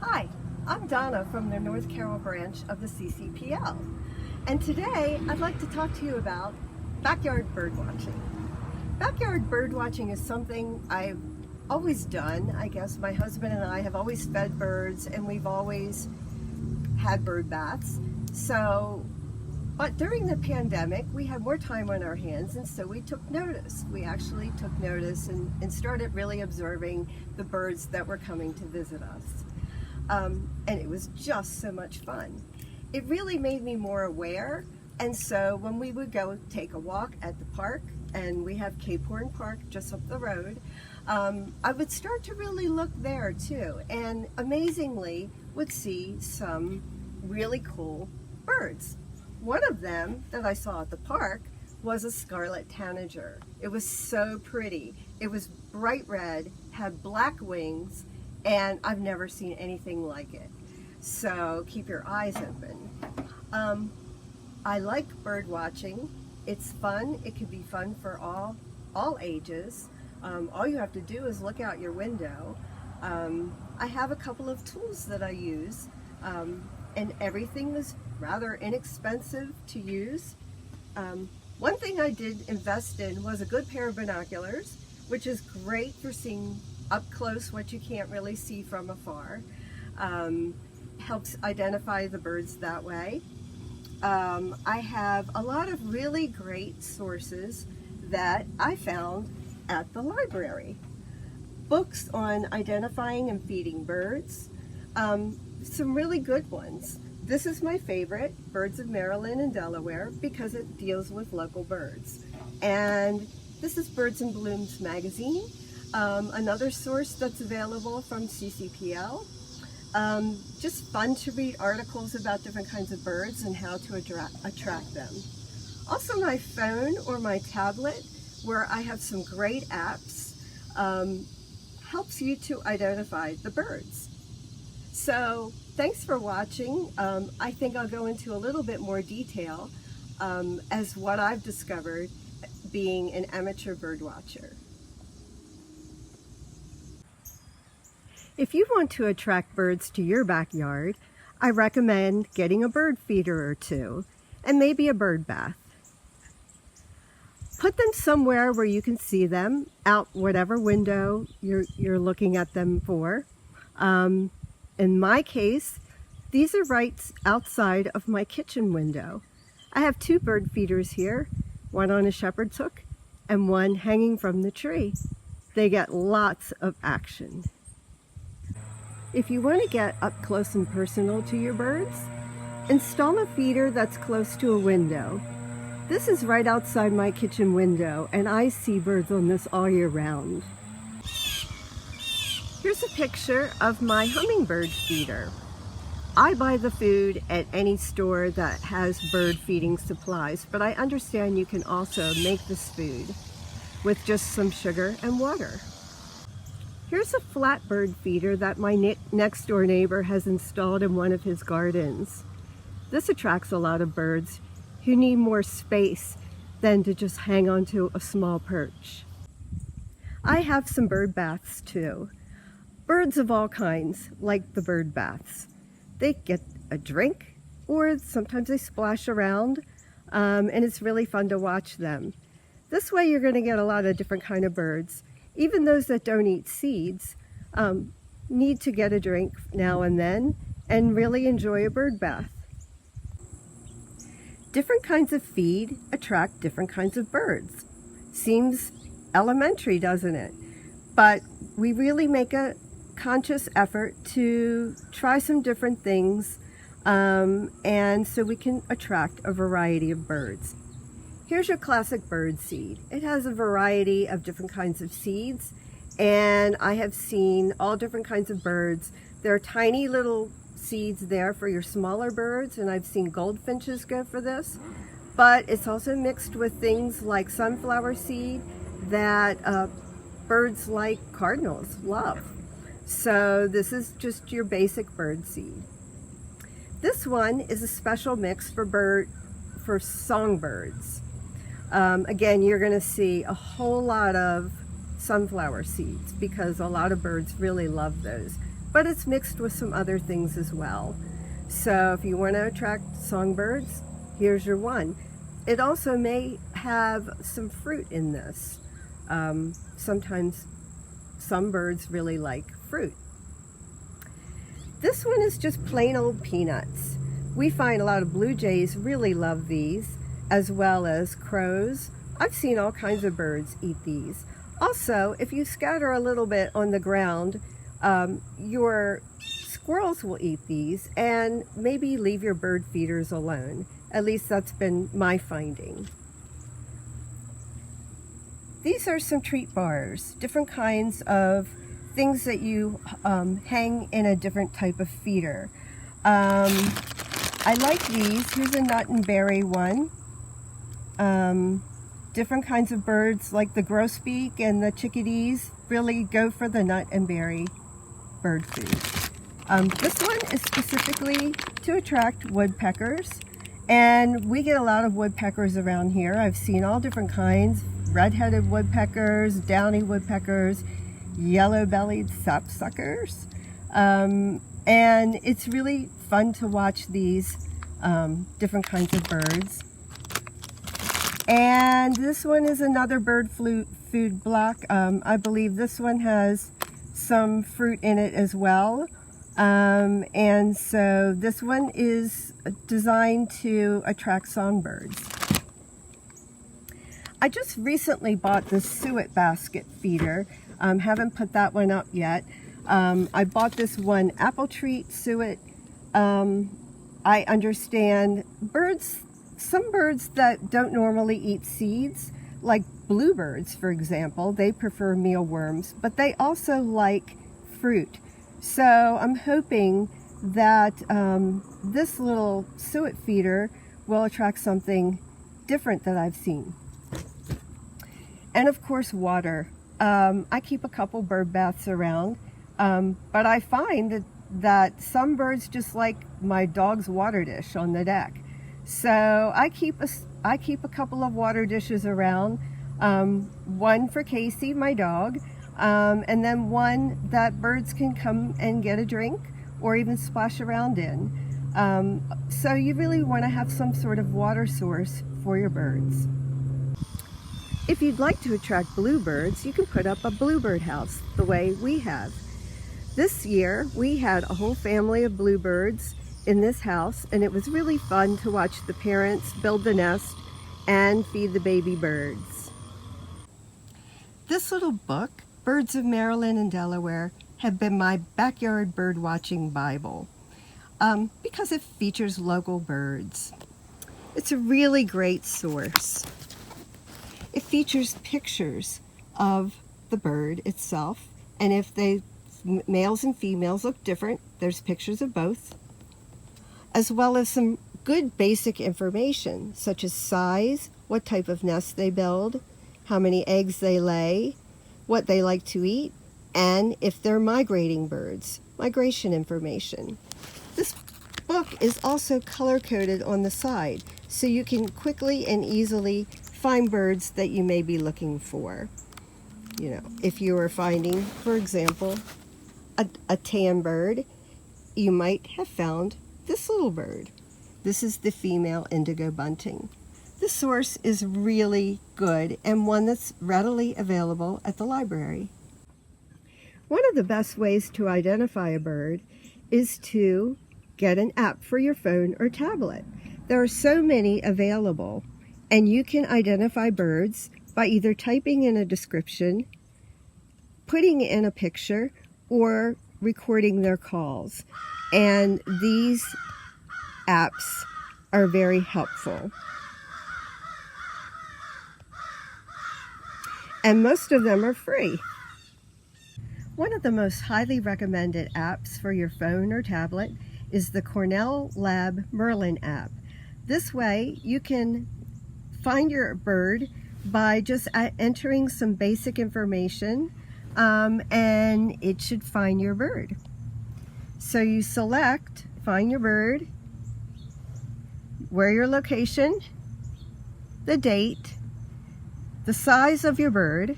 Hi, I'm Donna from the North Carroll branch of the CCPL, and today I'd like to talk to you about backyard birdwatching. Backyard birdwatching is something I've always done. I guess my husband and I have always fed birds, and we've always had bird baths. But during the pandemic, we had more time on our hands, and so we took notice. We actually took notice and started really observing the birds that were coming to visit us. And it was just so much fun. It really made me more aware, and so when we would go take a walk at the park, and we have Cape Horn Park just up the road, I would start to really look there too, and amazingly would see some really cool birds. One of them that I saw at the park was a scarlet tanager. It was so pretty. It was bright red, had black wings, and I've never seen anything like it. So keep your eyes open. I like bird watching. It's fun. It can be fun for all ages. All you have to do is look out your window. I have a couple of tools that I use, and everything is rather inexpensive to use. One thing I did invest in was a good pair of binoculars, which is great for seeing up close what you can't really see from afar. Helps identify the birds that way. I have a lot of really great sources that I found at the library. Books on identifying and feeding birds, some really good ones. This is my favorite, Birds of Maryland and Delaware, because it deals with local birds. And this is Birds in Blooms magazine, another source that's available from CCPL. Just fun to read articles about different kinds of birds and how to attract them. Also my phone or my tablet, where I have some great apps, helps you to identify the birds. So thanks for watching. I think I'll go into a little bit more detail as what I've discovered being an amateur bird watcher. If you want to attract birds to your backyard, I recommend getting a bird feeder or two and maybe a bird bath. Put them somewhere where you can see them, out whatever window you're looking at them for. In my case, these are right outside of my kitchen window. I have two bird feeders here, one on a shepherd's hook and one hanging from the tree. They get lots of action. If you want to get up close and personal to your birds, install a feeder that's close to a window. This is right outside my kitchen window, and I see birds on this all year round. Here's a picture of my hummingbird feeder. I buy the food at any store that has bird feeding supplies, but I understand you can also make this food with just some sugar and water. Here's a flat bird feeder that my next door neighbor has installed in one of his gardens. This attracts a lot of birds who need more space than to just hang onto a small perch. I have some bird baths too. Birds of all kinds like the bird baths. They get a drink, or sometimes they splash around, and it's really fun to watch them. This way you're going to get a lot of different kind of birds. Even those that don't eat seeds need to get a drink now and then and really enjoy a bird bath. Different kinds of feed attract different kinds of birds. Seems elementary, doesn't it? But we really make a conscious effort to try some different things, and so we can attract a variety of birds. Here's your classic bird seed. It has a variety of different kinds of seeds, and I have seen all different kinds of birds. There are tiny little seeds there for your smaller birds, and I've seen goldfinches go for this, but it's also mixed with things like sunflower seed that birds like cardinals love. So this is just your basic bird seed. This one is a special mix for songbirds. Again, you're going to see a whole lot of sunflower seeds because a lot of birds really love those. but it's mixed with some other things as well. So if you want to attract songbirds, here's your one. It also may have some fruit in this. Sometimes some birds really like fruit. This one is just plain old peanuts. We find a lot of blue jays really love these, as well as crows. I've seen all kinds of birds eat these. Also, if you scatter a little bit on the ground, your squirrels will eat these, and maybe leave your bird feeders alone. At least that's been my finding. These are some treat bars, different kinds of things that you hang in a different type of feeder. I like these. Here's a nut and berry one. Different kinds of birds like the grosbeak and the chickadees really go for the nut and berry bird food. This one is specifically to attract woodpeckers, and we get a lot of woodpeckers around here. I've seen all different kinds: red-headed woodpeckers, downy woodpeckers, yellow-bellied sapsuckers, and it's really fun to watch these different kinds of birds. And this one is another bird food block. I believe this one has some fruit in it as well. And so this one is designed to attract songbirds. I just recently bought this suet basket feeder. Haven't put that one up yet. I bought this one apple treat suet. I understand some birds that don't normally eat seeds, like bluebirds, for example, they prefer mealworms, but they also like fruit. So I'm hoping that this little suet feeder will attract something different that I've seen. And of course, water. I keep a couple bird baths around, but I find that some birds just like my dog's water dish on the deck. So I keep a couple of water dishes around, one for Casey, my dog, and then one that birds can come and get a drink or even splash around in. So you really want to have some sort of water source for your birds. If you'd like to attract bluebirds, you can put up a bluebird house the way we have. This year we had a whole family of bluebirds in this house, and it was really fun to watch the parents build the nest and feed the baby birds. This little book, Birds of Maryland and Delaware, have been my backyard bird watching Bible because it features local birds. It's a really great source. It features pictures of the bird itself, and if males and females look different, there's pictures of both, as well as some good basic information such as size, what type of nest they build, how many eggs they lay, what they like to eat, and if they're migrating birds, migration information. This book is also color-coded on the side, so you can quickly and easily find birds that you may be looking for. You know, if you are finding, for example, a tan bird, you might have found this little bird. This is the female indigo bunting. This source is really good and one that's readily available at the library. One of the best ways to identify a bird is to get an app for your phone or tablet. There are so many available, and you can identify birds by either typing in a description, putting in a picture, or recording their calls. And these apps are very helpful. And most of them are free. One of the most highly recommended apps for your phone or tablet is the Cornell Lab Merlin app. This way you can find your bird by just entering some basic information, and it should find your bird. So you select find your bird, where your location, the date, the size of your bird,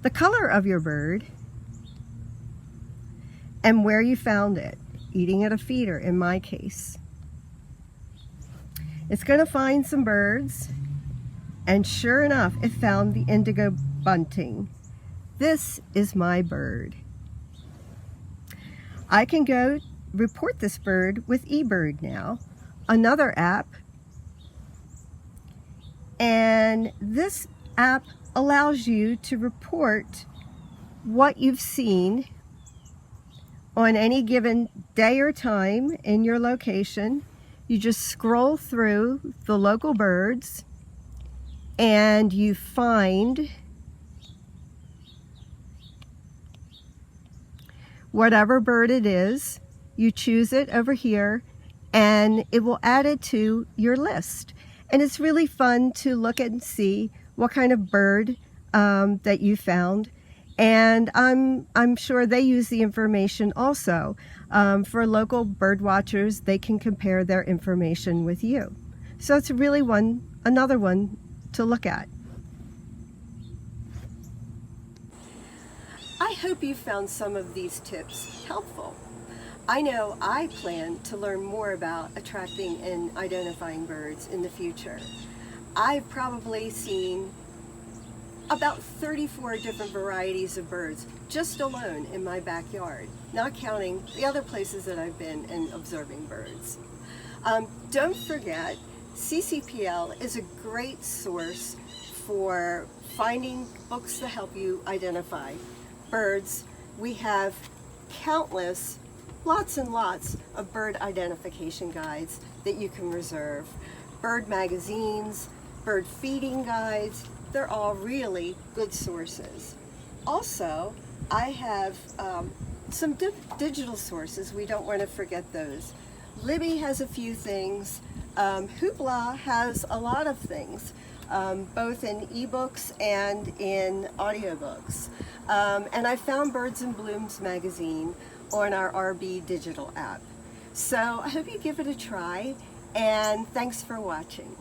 the color of your bird, and where you found it. Eating at a feeder in my case. It's going to find some birds, and sure enough, it found the indigo bunting. This is my bird. I can go report this bird with eBird now, another app, and this app allows you to report what you've seen on any given day or time in your location. You just scroll through the local birds and you find whatever bird it is. You choose it over here and it will add it to your list. And it's really fun to look and see what kind of bird that you found. And I'm sure they use the information also. For local bird watchers, they can compare their information with you. So it's really another one to look at. I hope you found some of these tips helpful. I know I plan to learn more about attracting and identifying birds in the future. I've probably seen about 34 different varieties of birds just alone in my backyard, not counting the other places that I've been and observing birds. Don't forget, CCPL is a great source for finding books to help you identify birds. We have countless, lots and lots of bird identification guides that you can reserve. Bird magazines, bird feeding guides, they're all really good sources. Also, I have some digital sources. We don't want to forget those. Libby has a few things. Hoopla has a lot of things, both in ebooks and in audiobooks. And I found Birds and Blooms magazine on our RB digital app. So I hope you give it a try, and thanks for watching.